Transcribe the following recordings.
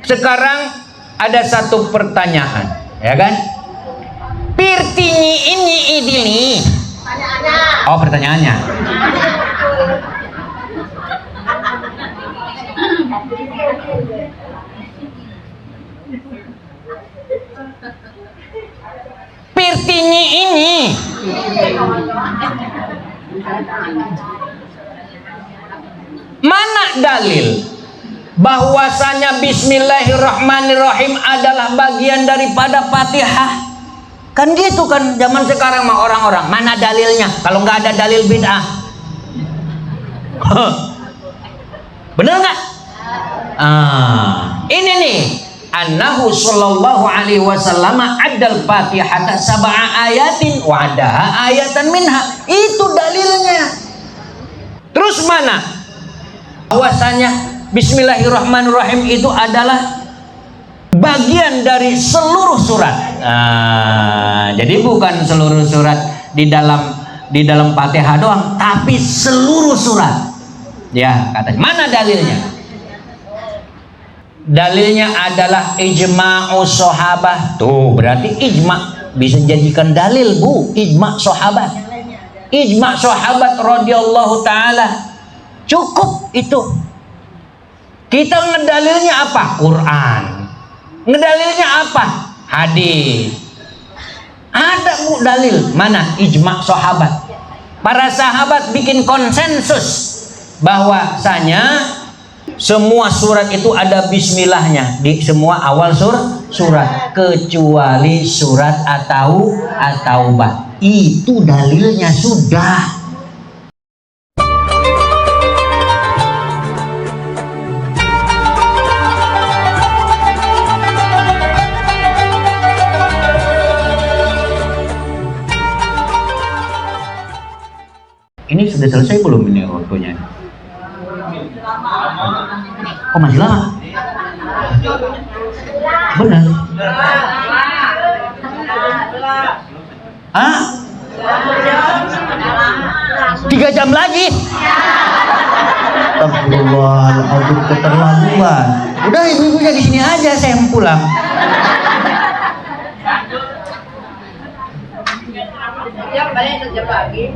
Sekarang ada satu pertanyaan, ya kan? Pirtinyi ini idili. Oh, pertanyaannya. Pirtinyi ini mana dalil bahwasanya Bismillahirrahmanirrahim adalah bagian daripada Fatihah? Kan gitu kan zaman sekarang mah orang-orang, mana dalilnya? Kalau nggak ada dalil bid'ah. Bener nggak? Ini nih, annahu sallallahu alaihi wasallam adal Fatihata sab'a ayatin wa adaha ayatan minha. Itu dalilnya. Terus mana? Bahwasanya Bismillahirrahmanirrahim itu adalah bagian dari seluruh surat. Jadi bukan seluruh surat di dalam Fatihah doang, tapi seluruh surat. Ya, katanya. Mana dalilnya? Dalilnya adalah ijma'us sahabah. Tuh, berarti ijma' bisa jadikan dalil, Bu. Ijma' sahabat. Ijma' sahabat radhiyallahu taala. Cukup itu. Kita ngedalilnya apa? Quran. Ngedalilnya apa? Hadis. Ada, Bu, dalil. Mana? Ijma' sahabat. Para sahabat bikin konsensus bahwasanya semua surat itu ada bismillahnya di semua awal surat kecuali surat At-Taubah. Itu dalilnya sudah. Ini sudah selesai belum ini waktunya? Oh, masih lama? Benar? 3 jam lagi? Astagfirullahaladzim, keterlaluan. Udah, ibu-ibunya di sini aja, saya mau pulang. Jam balik sejam lagi.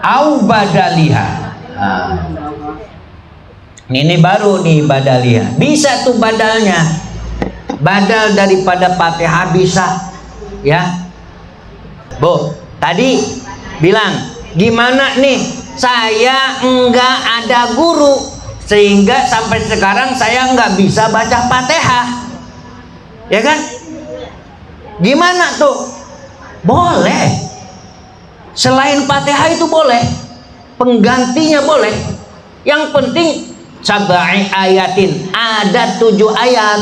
Au badaliha. Ini baru nih badaliha. Bisa tuh badalnya. Badal daripada Fatihah bisa. Ya. Bu, tadi bilang gimana nih? Saya enggak ada guru sehingga sampai sekarang saya enggak bisa baca Fatihah. Ya kan? Gimana tuh? Boleh. Selain Fatihah itu boleh, penggantinya boleh. Yang penting sab'i ayatin, ada 7 ayat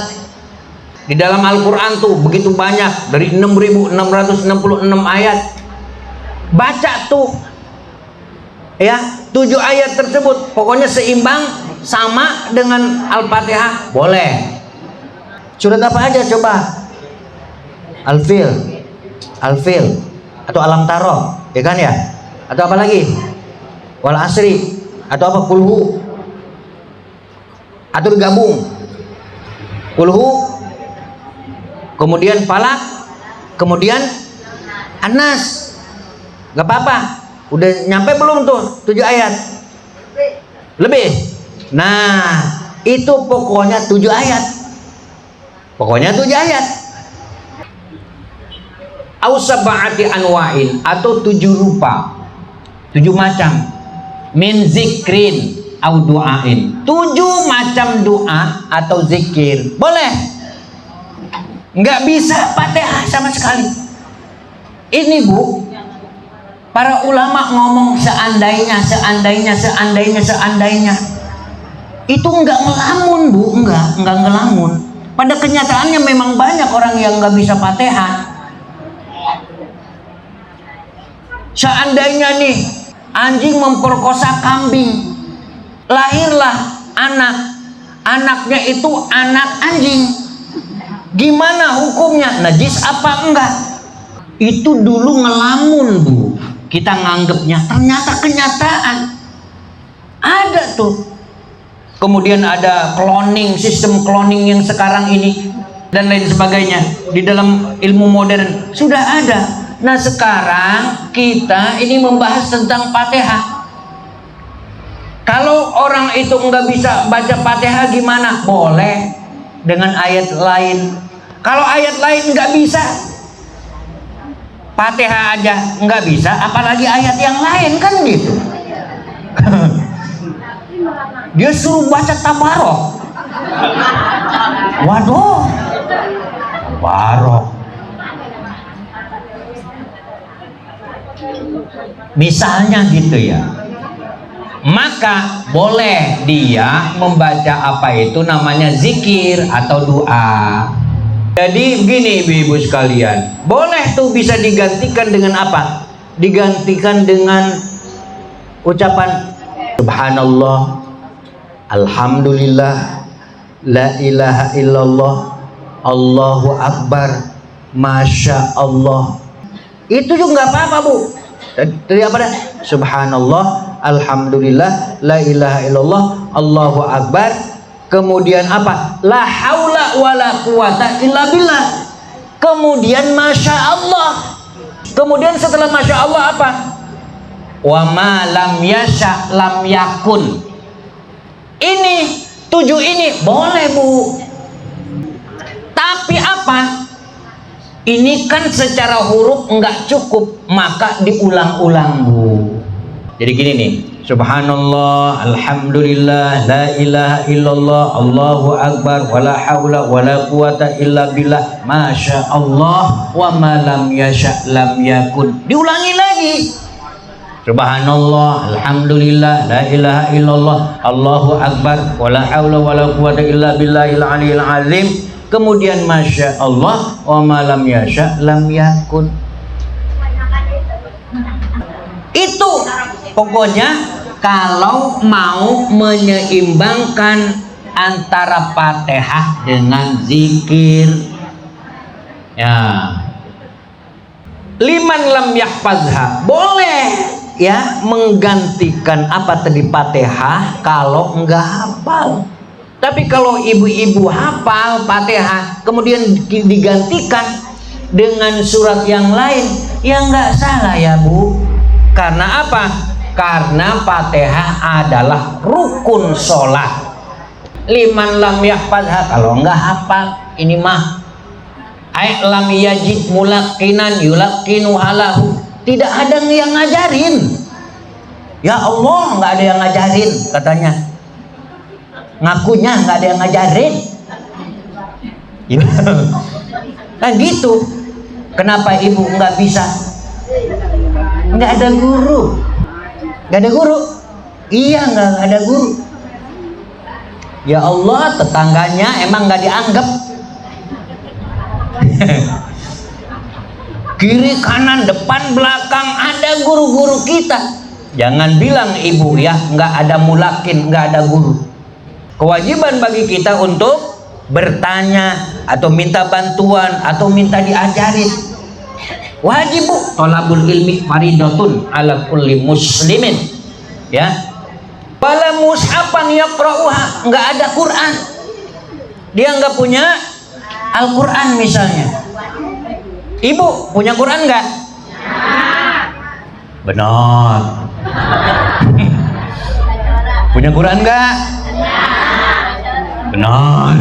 di dalam Al-Quran tuh begitu banyak, dari 6.666 ayat. Baca tuh, ya 7 ayat tersebut, pokoknya seimbang sama dengan Al-Fatihah, boleh. Surat apa aja coba? Al-Fil, atau Alam Taro, ya kan ya? Atau apa lagi? Wal Asri, atau apa? Kulhu, atau digabung Kulhu, kemudian Falak, kemudian An-Nas. Gak apa-apa. Udah nyampe belum tuh 7 ayat? Lebih. Nah, itu pokoknya 7 ayat. Pokoknya 7 ayat. Au sab'ati anwa'in, atau 7 rupa, 7 macam. Min zikrin au du'ain, 7 macam doa atau zikir. Boleh. Nggak bisa Fatihah sama sekali. Ini, Bu, para ulama ngomong seandainya. Itu nggak ngelamun, Bu, nggak ngelamun. Pada kenyataannya memang banyak orang yang nggak bisa Fatihah. Seandainya nih anjing memperkosa kambing, lahirlah anaknya itu anak anjing, gimana hukumnya? Najis apa enggak? Itu dulu ngelamun, Bu. kita nganggapnya, ternyata kenyataan. Ada tuh. Kemudian ada cloning, sistem cloning yang sekarang ini dan lain sebagainya di dalam ilmu modern sudah ada. Nah sekarang kita ini membahas tentang Fatihah. Kalau orang itu nggak bisa baca Fatihah gimana? Boleh dengan ayat lain. Kalau ayat lain nggak bisa, Fatihah aja nggak bisa, apalagi ayat yang lain, kan gitu. Dia suruh baca tabarok. Waduh, tabarok. Misalnya gitu ya. Maka boleh dia membaca apa itu namanya zikir atau doa. Jadi begini ibu-ibu sekalian, boleh tuh bisa digantikan dengan apa? Digantikan dengan ucapan Subhanallah, Alhamdulillah, La ilaha illallah, Allahu Akbar, Masya Allah. Itu juga nggak apa-apa bu. Tadi apa dah? Subhanallah, Alhamdulillah, La ilaha illallah, Allahu Akbar. Kemudian apa? La haula wala quwata illa billah. Kemudian Masya Allah. Kemudian setelah Masya Allah apa? Wa ma lam yasha lam yakun. Ini 7 ini boleh bu. Tapi apa? Ini kan secara huruf enggak cukup, maka diulang-ulang bu. Jadi gini nih, Subhanallah, Alhamdulillah, La ilaha illallah, Allahu Akbar, wala haula wala quwata illa billah, Masya Allah, wa ma lam yasha lam yakun. Diulangi lagi. Subhanallah, Alhamdulillah, La ilaha illallah, Allahu Akbar, wala haula wala quwata illa billahil aliyil azim. Kemudian Masya Allah, wa ma lam yasha lam yakun. Itu pokoknya kalau mau menyeimbangkan antara Fatihah dengan zikir, ya liman lam yahfazha, boleh ya menggantikan apa tadi Fatihah kalau enggak hafal. Tapi kalau ibu-ibu hafal Fatihah kemudian digantikan dengan surat yang lain, ya enggak salah ya bu. Karena apa? Karena Fatihah adalah rukun sholat. Liman lam yahfazha, kalau enggak hafal, ini mah ay lam yajid mulaqinan yulaqinu halahu. Tidak ada yang ngajarin. Ya Allah, enggak ada yang ngajarin katanya. Ngakunya enggak ada yang ngajarin. Nah gitu. Kenapa ibu enggak bisa? Enggak ada guru. Enggak ada guru. Iya, enggak ada guru. Ya Allah, tetangganya emang enggak dianggap. Kiri kanan depan belakang ada guru-guru kita. Jangan bilang ibu ya enggak ada mulakin, enggak ada guru. Kewajiban bagi kita untuk bertanya atau minta bantuan atau minta diajarin. Wajib bu, tolabul ilmi faridatun ala kulli muslimin. Ya. Wala mushafan yaqra'uha, enggak ada Quran. Dia enggak punya Al-Quran misalnya. Ibu punya Quran enggak? Benar. Punya Quran enggak? Benar.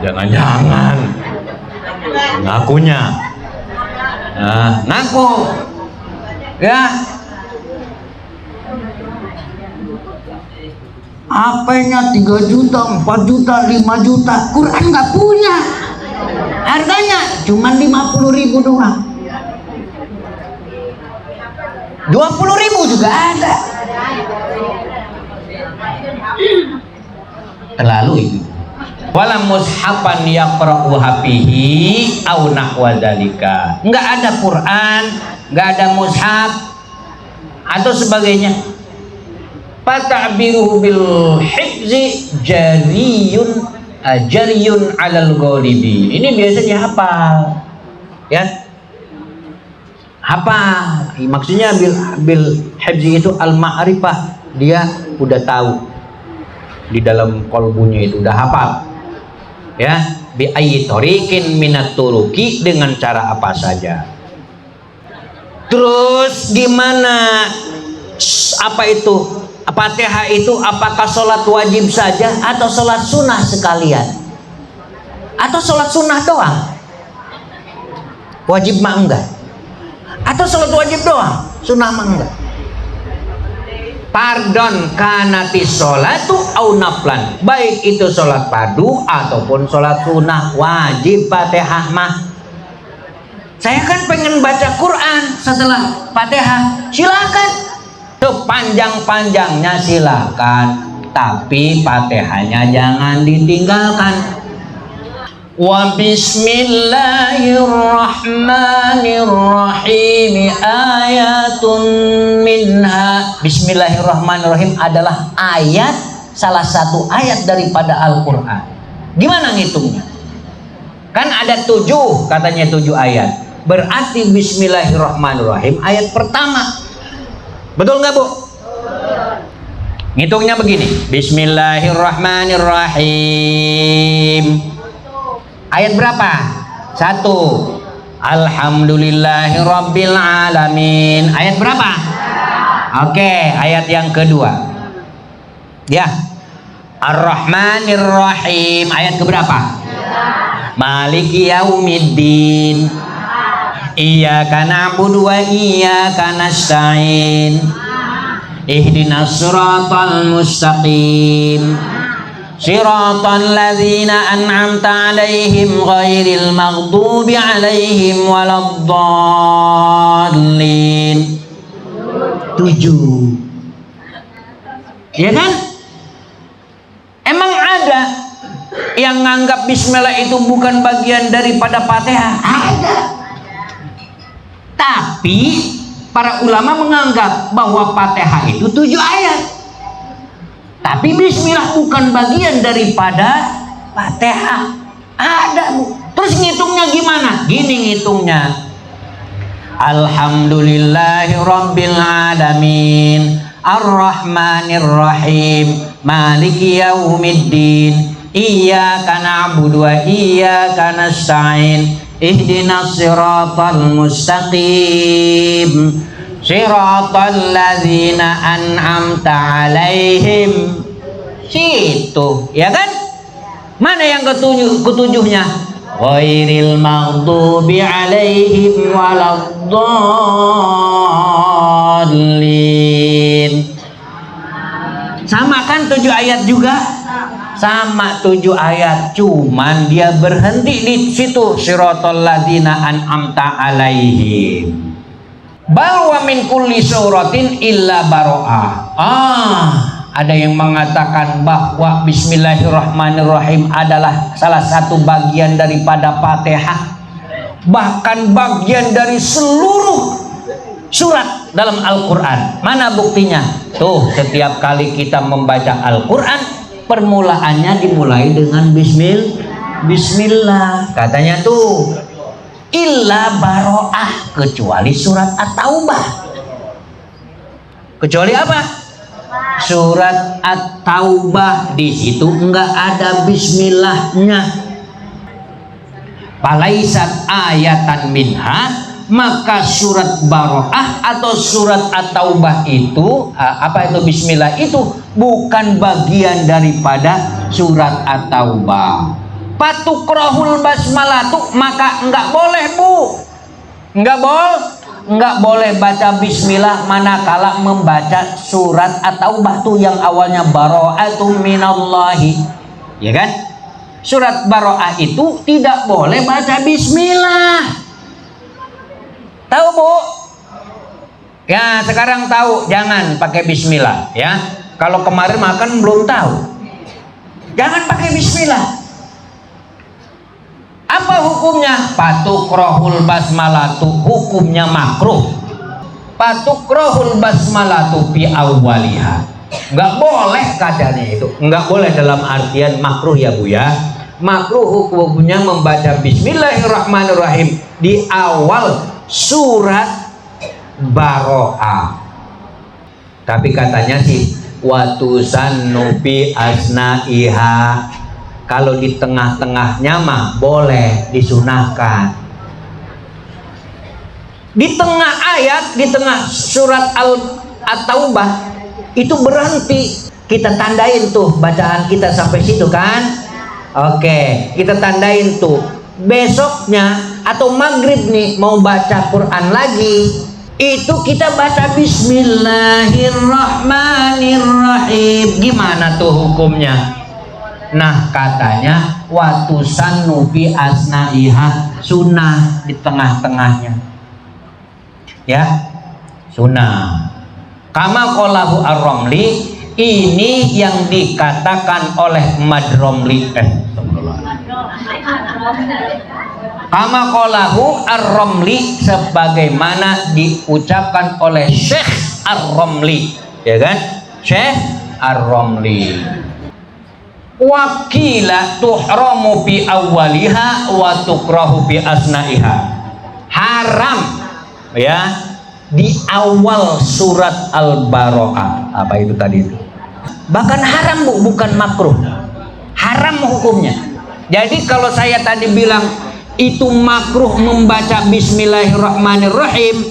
Jangan-jangan ngakunya. Nah, ngaku. Ya. HP-nya 3 juta, 4 juta, 5 juta. Quran nggak punya. Harganya cuma 50.000 doang. 20.000 juga ada. Terlalu itu. Wala mushafan yaqra'u hafihi au nahwa dzalika. Enggak ada Quran, enggak ada mushaf atau sebagainya. Fata'biruhu bil hifzi jariyun 'alal ghalibi. Ini biasanya hafal. Ya. Apa maksudnya bil hifzi itu al-ma'rifah, dia udah tahu di dalam kolbunya itu udah hafal ya, bi ayyi tariqin minat turuki, dengan cara apa saja. Terus gimana apa itu Fatihah itu, apakah sholat wajib saja atau sholat sunnah sekalian, atau sholat sunnah doang, wajib mah enggak, atau sholat wajib doang, sunnah mah enggak? Pardon, kanati sholatu au naflan, baik itu sholat fardu ataupun sholat sunnah, wajib Fatihah mah. Saya kan pengen baca Quran setelah Fatihah, silakan sepanjang-panjangnya silakan, tapi Fatihahnya jangan ditinggalkan. Wa bismillahirrahmanirrahim ayatun minha. Bismillahirrahmanirrahim adalah ayat, salah satu ayat daripada Al-Quran. Gimana ngitungnya? Kan ada 7, katanya 7 ayat. Berarti bismillahirrahmanirrahim ayat pertama. Betul nggak Bu? Ngitungnya begini, bismillahirrahmanirrahim. Ayat berapa? 1. Alhamdulillahirabbil alamin. Ayat berapa? Oke, ayat yang kedua. Ya. Ar-Rahmanir-Rahim. Ayat keberapa? Maliki yaumiddin. Iyyaka na'budu wa iyyaka nasta'in. Ihdinas siratal mustaqim. Siratal ladzina an'amta 'alaihim ghairil maghdubi 'alaihim waladdallin. 7. Ya kan? Emang ada yang nganggap bismillah itu bukan bagian daripada Fatihah? Ada. Tapi para ulama menganggap bahwa Fatihah itu 7 ayat. Tapi bismillah bukan bagian daripada Fatihah. Ada Bu. Terus ngitungnya gimana? Gini ngitungnya. Alhamdulillahirabbil alamin. Ar-Rahmanir-Rahim. Maliki yaumiddin. Iyyaka na'budu wa iyyaka nasta'in. Ihdinas siratal mustaqim. Siratal ladzina an'amta 'alaihim. Situ, ya kan? Mana yang ketujuhnya? Ghairil maghdubi 'alaihim waladdallin. Sama kan 7 ayat juga? Sama 7 ayat, cuman dia berhenti di situ, siratal ladzina an'amta 'alaihim. Bal wa min kulli suratin illa baro'ah. Ada yang mengatakan bahwa bismillahirrahmanirrahim adalah salah satu bagian daripada Fatihah, bahkan bagian dari seluruh surat dalam Al-Quran. Mana buktinya? Tuh, setiap kali kita membaca Al-Quran, permulaannya dimulai dengan bismillah. Katanya tuh, illa baro'ah, kecuali surat At-Taubah. Kecuali apa? Surat At-Taubah, di situ enggak ada bismillahnya. Palaisat ayatan minha, maka surat Baro'ah atau surat At-Taubah itu apa itu bismillah itu bukan bagian daripada surat At-Taubah. Patukrohul basmalatu, maka enggak boleh Bu, enggak boleh baca bismillah manakala membaca surat At-Taubah tuh yang awalnya baro'atu minallahi, ya kan? Surat Baro'ah itu tidak boleh baca bismillah. Tahu Bu? Ya sekarang tahu, jangan pakai bismillah ya. Kalau kemarin makan belum tahu, jangan pakai bismillah. Apa hukumnya? Patukrohul basmalatu, hukumnya makruh. Patukrohul basmalatu fi awwaliha. Nggak boleh katanya itu. Nggak boleh dalam artian makruh ya Bu ya. Makruh hukumnya membaca bismillahirrahmanirrahim di awal surat baro'ah. Tapi katanya sih watusannu bi asna'iha, kalau di tengah-tengahnya mah boleh disunahkan. Di tengah ayat, di tengah surat At-Taubah itu berhenti. Kita tandain tuh bacaan kita sampai situ kan? Oke, kita tandain tuh. Besoknya atau maghrib nih mau baca Quran lagi, itu kita baca Bismillahirrahmanirrahim. Gimana tuh hukumnya? Nah, katanya watusannu bi asna'iha, sunnah di tengah-tengahnya. Ya, sunnah. Kama qalahu Ar-Ramli, ini yang dikatakan oleh Madromli. Kama qalahu Ar-Ramli, sebagaimana diucapkan oleh Syekh Ar-Ramli, ya kan? Syekh Ar-Ramli. Wakila tuhramu bi awwaliha wa tukrahu bi asna'iha. Haram ya di awal surat Al-Baro'ah. Apa itu tadi? Bahkan haram, Bu, bukan makruh. Haram hukumnya. Jadi kalau saya tadi bilang itu makruh membaca Bismillahirrahmanirrahim,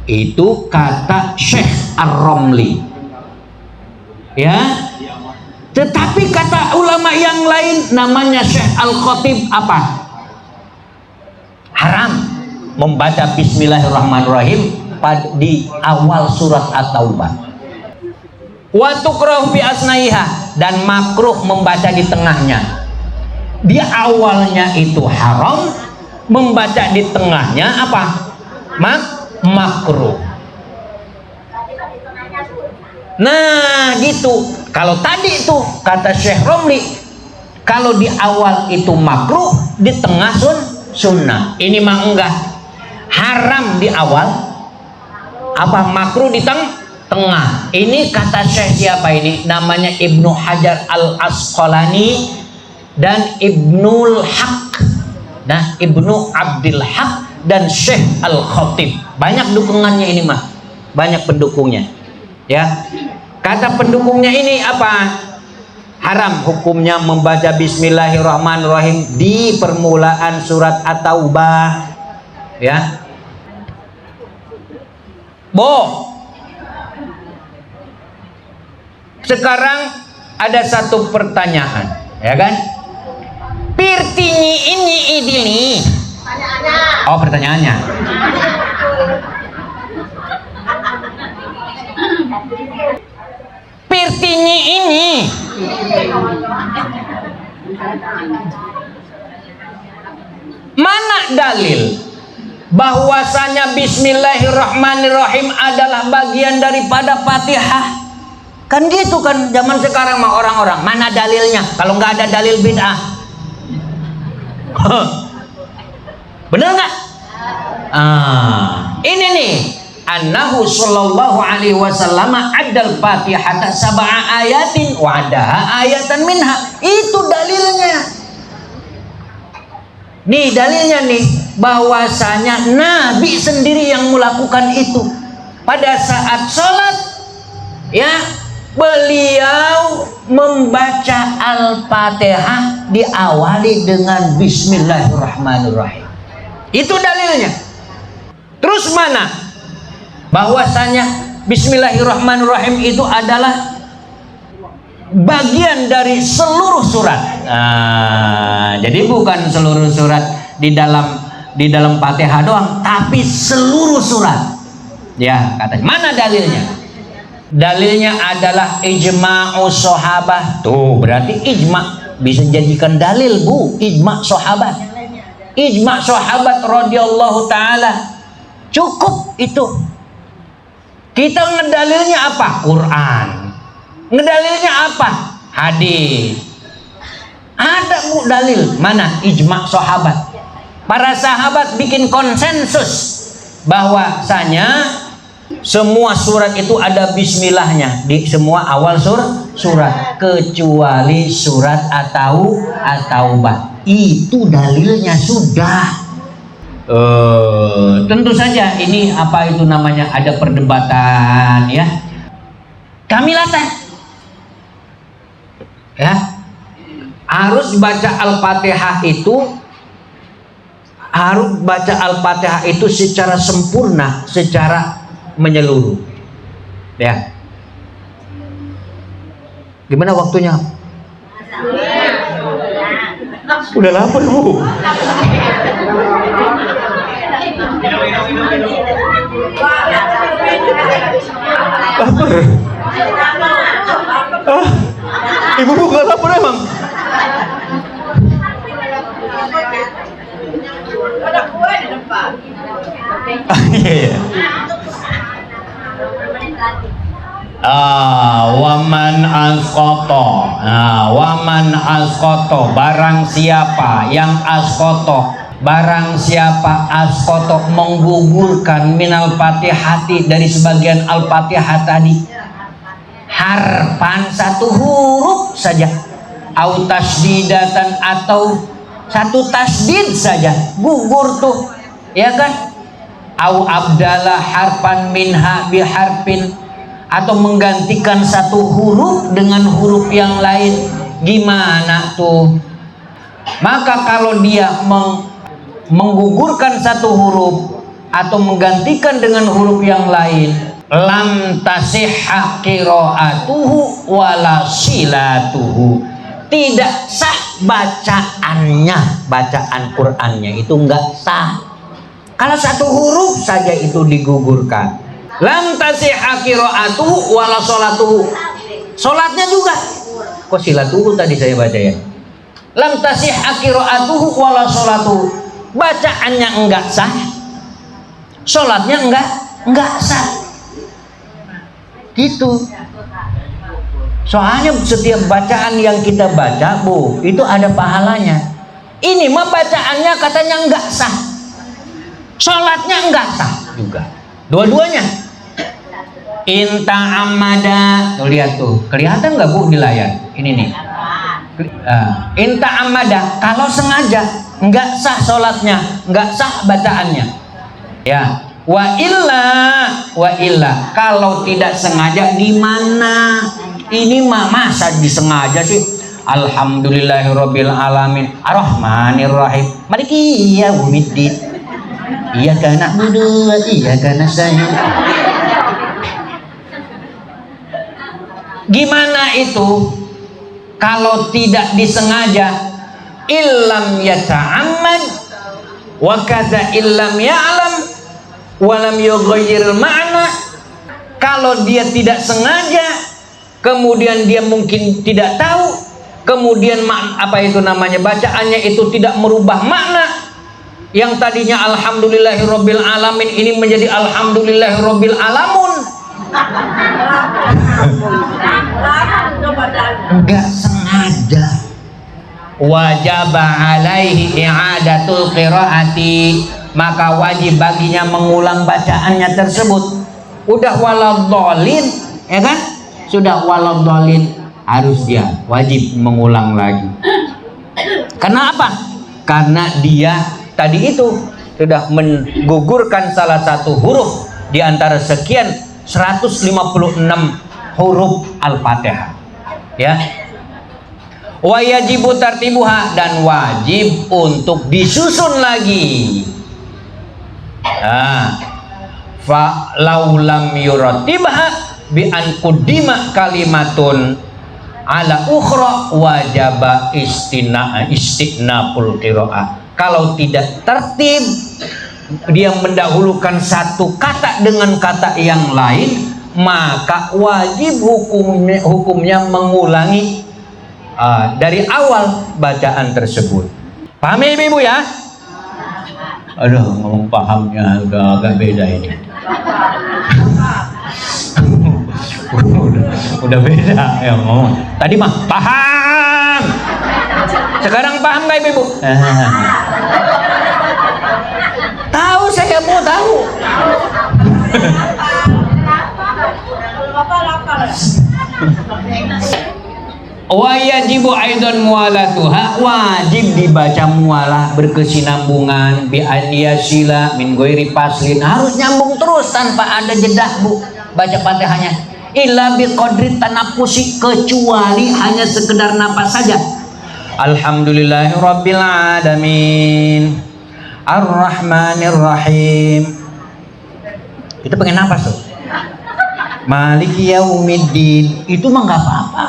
itu kata Syekh Ar-Ramli. Ya. Tetapi kata ulama yang lain namanya Syekh Al-Khatib apa? Haram membaca Bismillahirrahmanirrahim di awal surat At-Taubah. Wa tukrahu bi asnaiha, dan makruh membaca di tengahnya. Di awalnya itu haram, membaca di tengahnya apa? Makruh. Nah gitu. Kalau tadi itu kata Syekh Romli, kalau di awal itu makruh, di tengah sunnah. Ini mah enggak, haram di awal, apa makruh di tengah. Ini kata Syekh siapa ini? Namanya Ibnu Hajar Al-Asqalani dan Ibnul Haq, nah Ibnu Abdul Haq dan Syekh Al-Khatib. Banyak dukungannya ini mah, banyak pendukungnya. Ya, kata pendukungnya ini apa? Haram hukumnya membaca Bismillahirrahmanirrahim di permulaan surat At-Taubah. Ya, sekarang ada satu pertanyaan, ya kan? Pirtinyi ini idili. Oh, pertanyaannya. Pirtinyi ini mana dalil bahwasanya Bismillahirrahmanirrahim adalah bagian daripada Fatihah? Kan gitu kan zaman sekarang mah orang-orang. Mana dalilnya? Kalau nggak ada dalil bid'ah. Bener nggak? Ini nih, annahu sallallahu alaihi wasallam adal Fatihata sab'a ayatin wa adaha ayatan minha. Itu dalilnya. Nih dalilnya nih, bahwasanya Nabi sendiri yang melakukan itu pada saat sholat. Ya, beliau membaca Al-Fatihah diawali dengan Bismillahirrahmanirrahim. Itu dalilnya. Terus mana? Bahwasanya Bismillahirrahmanirrahim itu adalah bagian dari seluruh surat. Jadi bukan seluruh surat di dalam Fatihah doang, tapi seluruh surat. Ya, katanya. Mana dalilnya? Dalilnya adalah ijma'u sahabah. Tuh, berarti ijma' bisa jadikan dalil, Bu. Ijma' sahabat. Ijma' sahabat radhiyallahu taala. Cukup itu. Kita ngedalilnya apa? Quran. Ngedalilnya apa? Hadis. Ada, Bu, dalil. Mana? Ijma' sahabat. Para sahabat bikin konsensus bahwasanya semua surat itu ada bismillahnya di semua awal surat kecuali surat At-Taubah. Itu dalilnya sudah. Tentu saja ini apa itu namanya, ada perdebatan ya. Kami latih ya, harus baca Al-Fatihah itu, harus baca Al-Fatihah itu secara sempurna, secara menyeluruh ya. Gimana waktunya? Udah lapar Bu. Lapar. Ibu bukan lapar emang? Ada kue di depan. Iya. Waman askoto. Waman askoto, barang siapa yang askoto, barang siapa askoto menggugurkan minal fatihati, dari sebagian al-fatihah tadi, harfan, satu huruf saja, au tasdidatan, atau satu tasdid saja, gugur tuh ya kan, au abdallah harfan minha biharfin, atau menggantikan satu huruf dengan huruf yang lain. Gimana tuh? Maka kalau dia menggugurkan satu huruf atau menggantikan dengan huruf yang lain, lam tasihha qiraatuhu wala silatuhu, tidak sah bacaannya, bacaan Qur'annya itu enggak sah kalau satu huruf saja itu digugurkan. Lam tasihha qiraatuhu wala sholatuhu, sholatnya juga. Kok silatuhu tadi saya baca ya? Lam tasihha qiraatuhu wala sholatuhu, bacaannya enggak sah, sholatnya enggak sah. Gitu. Soalnya setiap bacaan yang kita baca, Bu, itu ada pahalanya. Ini mah bacaannya katanya enggak sah, sholatnya enggak sah juga. Dua-duanya. Inta amada, tuh lihat tuh, kelihatan nggak Bu di layar? Ini nih. Inta amada, kalau sengaja nggak sah sholatnya, nggak sah bacaannya. Ya. Wa illa, kalau tidak sengaja gimana? Ini mah masa disengaja sih? Alhamdulillahirabbil alamin, arrahmanirrahim, maliki yaumiddin, iyyaka na'budu wa iyyaka nasta'in. Gimana itu kalau tidak disengaja? Illam yata'ammad wa kadza illam ya'lam wa lam yughayyir ma'na. Kalau dia tidak sengaja, kemudian dia mungkin tidak tahu, kemudian apa itu namanya, bacaannya itu tidak merubah makna, yang tadinya alhamdulillahirabbil alamin ini menjadi alhamdulillahirabbil alamun. Enggak sengaja. Wajib alaihi i'adatul qiraati, maka wajib baginya mengulang bacaannya tersebut. Udah waladhdallin, ya kan? Sudah waladhdallin, harus dia wajib mengulang lagi. Kenapa? Karena dia tadi itu sudah menggugurkan salah satu huruf di antara sekian 156 huruf Al-Fatihah. Ya. Wa yajibu tartibuha, dan wajib untuk disusun lagi. Fa laulam yuratibha bi an quddima kalimatun ala ukhra wajaba istinaful qiraah. Kalau tidak tertib, dia mendahulukan satu kata dengan kata yang lain, maka wajib hukumnya mengulangi dari awal bacaan tersebut. Paham ya Ibu ya? Aduh, ngomong pahamnya udah agak beda ini. udah beda ya ngomong. Tadi mah paham. Sekarang paham gak Ibu? Tahu, saya mau tahu. Wa yajibu aidan mualatuha, wajib dibaca mualah berkesinambungan bi aniyasila min ghairi faslin, harus nyambung terus tanpa ada jeda Bu baca Fatihahnya. Illa bi qadri tanaffusi, kecuali hanya sekedar napas saja. Alhamdulillahirabbil alamin arrahmanir rahim, itu pengen napas tuh. Maliki yaumiddin, itu mah nggak apa-apa.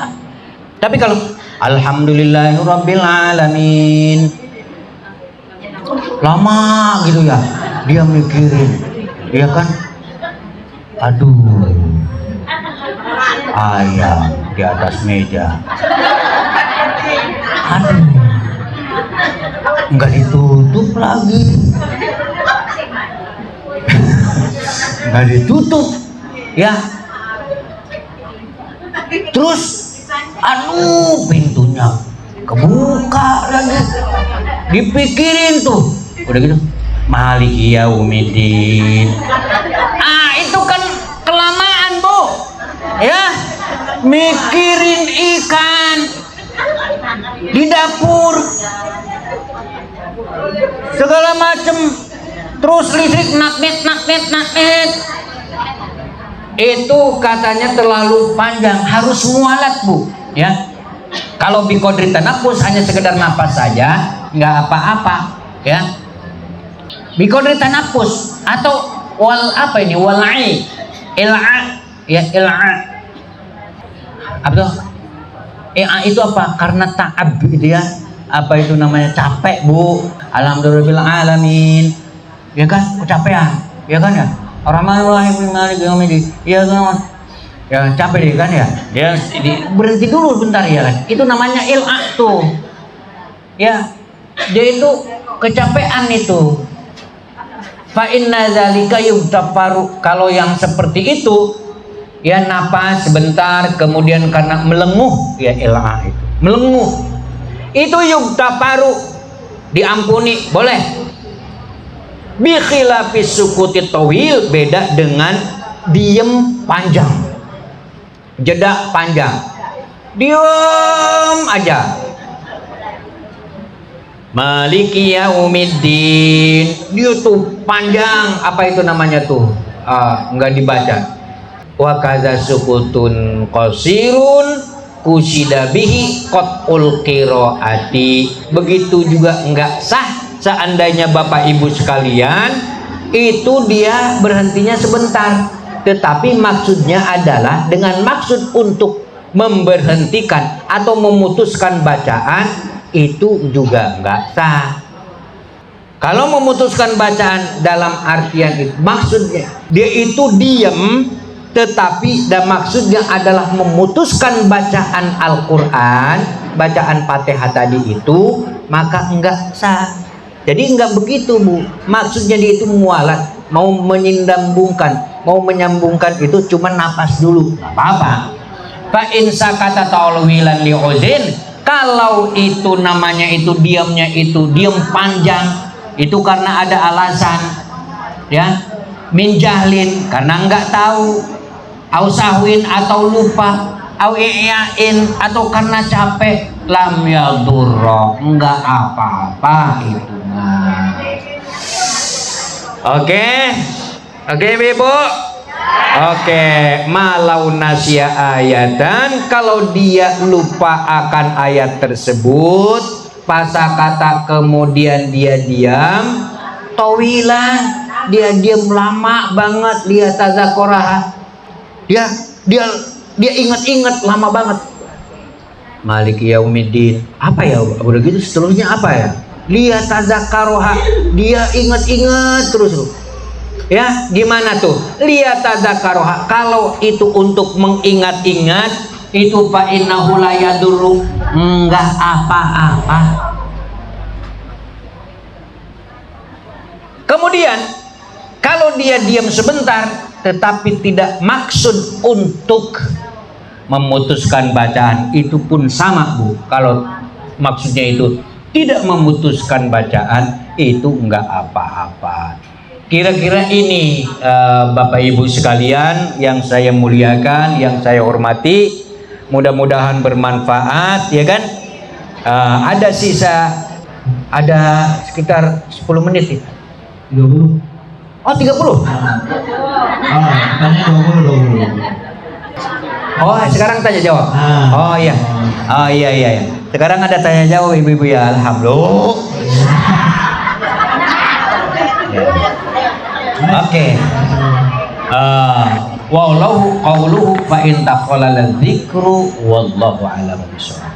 Tapi kalau alhamdulillahirabbil alamin lama gitu ya, dia mikirin, ya kan? Aduh, ayam di atas meja. Aduh, nggak ditutup lagi. Nggak ditutup, ya. Terus aduh, pintunya kebuka lagi, dipikirin tuh, udah gitu Maliki yaumiddin. Itu kan kelamaan Bu, ya, mikirin ikan di dapur segala macem, terus listrik naknet. Itu katanya terlalu panjang, harus mualat Bu, ya. Kalau biqadri tanaffus hanya sekedar napas saja nggak apa-apa, ya. Biqadri tanaffus atau wal apa ini, wal'i il'a, ya, il'a apa tuh? Itu apa? Karena ta'ab gitu ya, apa itu namanya, capek Bu. Alhamdulillah alamin, ya kan, kecapean, ya kan ya. Ar-Rahmanir-Rahim Maliki yaumiddin, ya kan, ya capek deh kan ya, ya berhenti dulu bentar ya kan, itu namanya il'a tuh, ya, dia itu kecapean itu. Fa inna dzalika yubtafaru, kalau yang seperti itu ya napas sebentar kemudian karena melenguh, ya il'a itu melenguh, itu yubtafaru, diampuni, boleh. Bi khilafis sukuti tawil, beda dengan diem panjang, jeda panjang, diem aja. Maliki yaumiddin, dia tuh panjang, apa itu namanya tuh, nggak dibaca. Wa kadza sukutun qasirun kusida bihi qat'ul qiraati, begitu juga nggak sah seandainya Bapak Ibu sekalian itu dia berhentinya sebentar, tetapi maksudnya adalah dengan maksud untuk memberhentikan atau memutuskan bacaan, itu juga nggak sah. Kalau memutuskan bacaan dalam artian itu maksudnya dia itu diam, tetapi dan maksudnya adalah memutuskan bacaan Al-Quran, bacaan Fatihah tadi itu, maka enggak sah. Jadi enggak begitu Bu, maksudnya dia itu mualat, mau menyambungkan, mau menyambungkan itu cuma napas dulu, nggak apa-apa. Fa in sakata ta'wilan li uzin, kalau itu namanya itu diamnya itu diam panjang, itu karena ada alasan, ya, min jahlin, karena enggak tahu, au sahwin atau lupa, au i'yain atau karena capek, lam yadurra, enggak apa-apa itu. Oke, Ibu. Oke, malau nasya ayatan, kalau dia lupa akan ayat tersebut, pasakata kemudian dia diam, tawilan, dia diam lama banget, dia tazakoraha, dia ingat-ingat lama banget. Maliki yaumiddin, apa ya udah gitu seterusnya apa ya, dia tazakaroha, dia ingat-ingat terus, ya. Gimana tuh lihat tazakaroha, kalau itu untuk mengingat-ingat itu fa innahu la yadurru, enggak apa-apa. Kemudian kalau dia diam sebentar tetapi tidak maksud untuk memutuskan bacaan, itu pun sama Bu. Kalau maksudnya itu tidak memutuskan bacaan, itu enggak apa-apa. Kira-kira ini Bapak Ibu sekalian yang saya muliakan, yang saya hormati, Mudah-mudahan bermanfaat, ya kan? Ada sekitar 10 menit ya. 30. Oh 30. Tanya 20. Oh sekarang tanya jawab. Oh iya. Oh iya. Sekarang ada tanya jawab ibu-ibu ya. Alhamdulillah. Oke. Wallahu qawluhu fa in taqala dzikru wallahu a'lam bishawab.